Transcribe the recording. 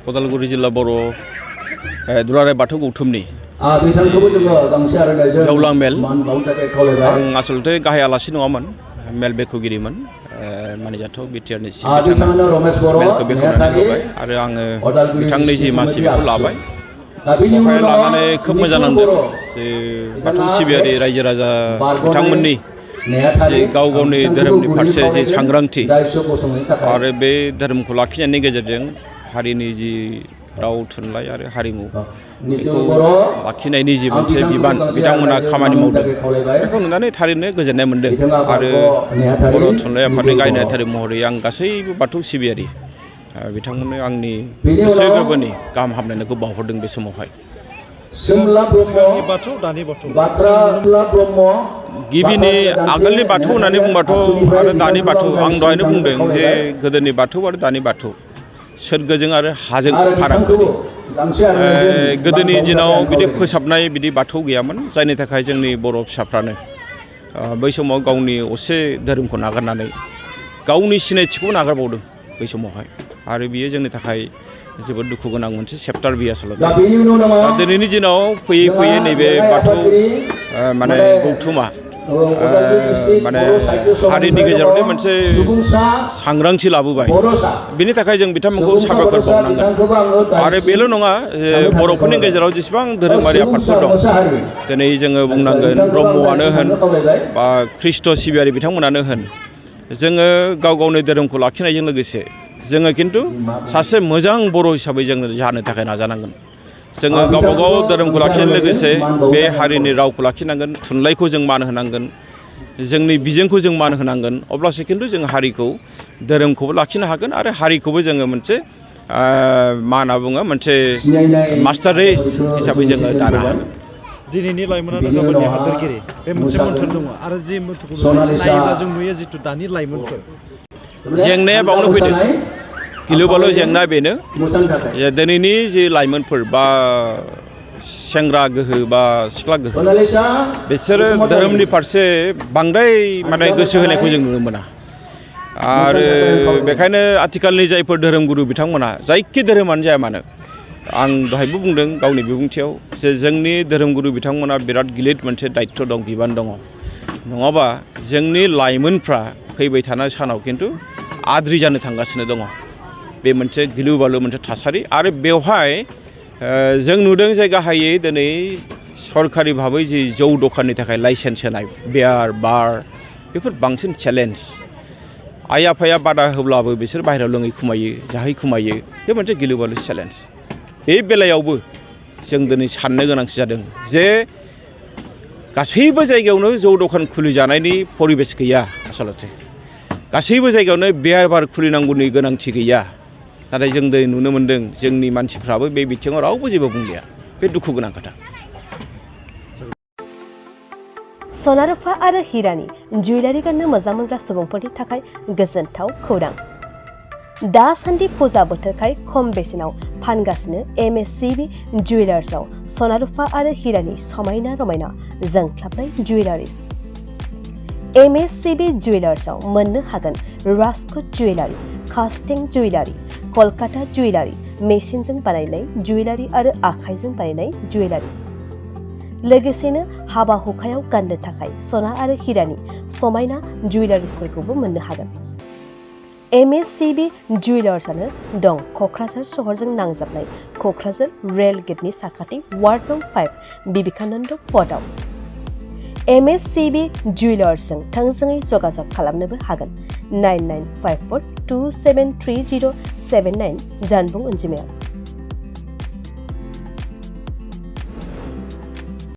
उदालगुरि जिल्ला बर' दुलाराय बाथौ गौथुमनि गेवलां मेल आं आसलथे गाहाय आलासि नङामोन मेल बेखेवगिरिमोन मानिजाथाव बिटिआरनि बिथाङा मेलखौ बेखेवनानै होबाय आरो आङो बिथांनि जि मासि बेखौ लाबाय बेवहाय लानानै खोब मोजां नांदों जे बाथौ सिबियारि रायजो राजा बिथांमोननि जे गाव गावनि धोरोमनि फारसे जे सांग्रांथि आरो बे धोरोमखौ लाखिनायनि गेजेरजों हारिनि जि राव थुनलाइ आरो हारिमु बेखौ लाखिनायनि जि मोनसे बिबान बिथांमोना खामानि मावदों बेखौ नुनानै थारैनो गोजोननाय मोनदों आरो बर' थुनलाइ आफादनि गायनायथारि महरै आं गासैबो बाथौ सिबियारि बिथांमोननो आंनि गोसो गोरबोनि गाहाम हामलायनायखौ बावहरदों बे समावहाय गिबिनि आगोलनि बाथौ होननानै बुंबाथ' आरो दानि बाथौ आं दहायनो बुंदों जे गोदोनि बाथौ आरो दानि बाथौ सोरगोजों आरो हाजों फाराग गोदोनि दिनाव बिदि फोसाबनाय बिदि बाथौ गैयामोन जायनि थाखाय जोंनि बर' फिसाफ्रानो बै समाव गावनि असे धोरोमखौ नागारनानै गावनि सिनायथिखौ नागारबावदों बै समावहाय आरो बियो जोंनि थाखाय जोबोद दुखु गोनां मोनसे चेप्टार बियो आसलथे दा दिनैनि दिनाव फैयै फैयै नैबे बाथौ माने गौथुमा माने हारिनि गेजेरावनो मोनसे सांग्रांथि लाबोबाय बिनि थाखाय जों बिथांमोनखौ साबायखर बावनांगोन आरो बेल' नङा बर'फोरनि गेजेराव जेसेबां धोरोमारि आफादफोर दं दिनै जोङो बुंनांगोन ब्रह्मआनो होन बा ख्रिस्ट' सिबियारि बिथांमोनानो होन जोङो गाव गावनि धोरोमखौ लाखिनायजों लोगोसे जोङो खिन्थु सासे मोजां बर' हिसाबै जोङो जानो थाखाय नाजानांगोन जोङो गावबा गाव धोरोमखौ लाखिनायजों लोगोसे बे हारिनि रावखौ लाखिनांगोन थुनलाइखौ जों मान होनांगोन जोंनि बिजोंखौ जों मान होनांगोन अब्लासो खिन्थु जों हारिखौ धोरोमखौबो लाखिनो हागोन आरो हारिखौबो जोङो मोनसे मा होनना बुङो मोनसे मास्टार रेस हिसाबै जोङो दानो हागोन दिनैनि लाइमोनानो गाबोननि हादोरगिरि बे मोनसे मोन्थोर दङ आरो जि मोन्थोरखौ नायोब्ला जों नुयो जिथु दानि लाइमोनफोर जेंनाया बावनो फैदों गिलु बालु जेंना बेनो दिनैनि जि लाइमोनफोर बा सेंग्रा गोहो बा सिख्ला गोहो बिसोरो धोरोमनि फारसे बांद्राय माने गोसो होनायखौ जों नुनो मोना आरो बेखायनो आथिखालनि जायफोर धोरोमगुरु बिथांमोना जायखि धोरोमानो जाया मानो आं दहायबो बुंदों गावनि बिबुंथियाव जे जोंनि धोरोमगुरु बिथांमोना बिराद गिलिर मोनसे दायित्व दं बिबान दङ नङाबा जोंनि लाइमोनफ्रा फैबाय थानाय सानाव खिन्थु आद्रि जानो थांगासिनो दङ बे मोनसे गिलु बालु मोनसे थासारि आरो बेवहाय जों नुदों जे गाहायै दिनै सरकारि भाबै जि जौ दखाननि थाखाय लाइसेन्स होनाय बियार बार बेफोर बांसिन चेलेन्ज आइ आफाया बादा होब्लाबो बिसोर बाहेरायाव लोङै खुमायो जाहै खुमायो बे मोनसे गिलु बालु चेलेन्ज बे बेलायावबो जों दिनै साननो गोनांथि जादों जे गासैबो जायगायावनो जौ दखान खुलिजानायनि परिबेस गैया आसलथे गासैबो जायगायावनो बियार बार खुलिनांगौनि गोनांथि गैया नाथाय जों दिनै नुनो मोन्दों जोंनि मानसिफ्राबो बे बिथिङाव रावबो जेबो बुंलिया बे दुखु गोनां खोथा सना रुफा आरो हिरानि जुवेलारि गाननो मोजां मोनग्रा सुबुंफोरनि थाखाय गोजोनथाव खौरां दासान्दि फुजा बोथोरखाय खम बेसेनाव फानगासिनो MSCB जुवेलार्सआव सना रुफा आरो हिरानि समायना रमायना जोंख्लाबनाय जुवेलारिस MSCB जुवेलार्सआव मोननो हागोन राजकोट जुवेलारि कास्टिं जुवेलारि कलकाता जुवेलारि मेसिनजों बानायनाय जुवेलारि आरो आखाइजों बानायनाय जुवेलारि लोगोसेनो हाबा हुखायाव गाननो थाखाय सना आरो हिरानि समायना जुवेलारिसफोरखौबो मोननो हागोन MSCB जुवेलार्सआनो दं क'क्राझार सहरजों नांजाबनाय क'क्राझार रेल गेटनि साखाथि वार्ड नं 5 बिबेकानन्द फर्टआव MSCB जुवेलार्सजों थोंजोङै जगाजग खालामनोबो हागोन 9954273079 जानबुं अनजिमायाव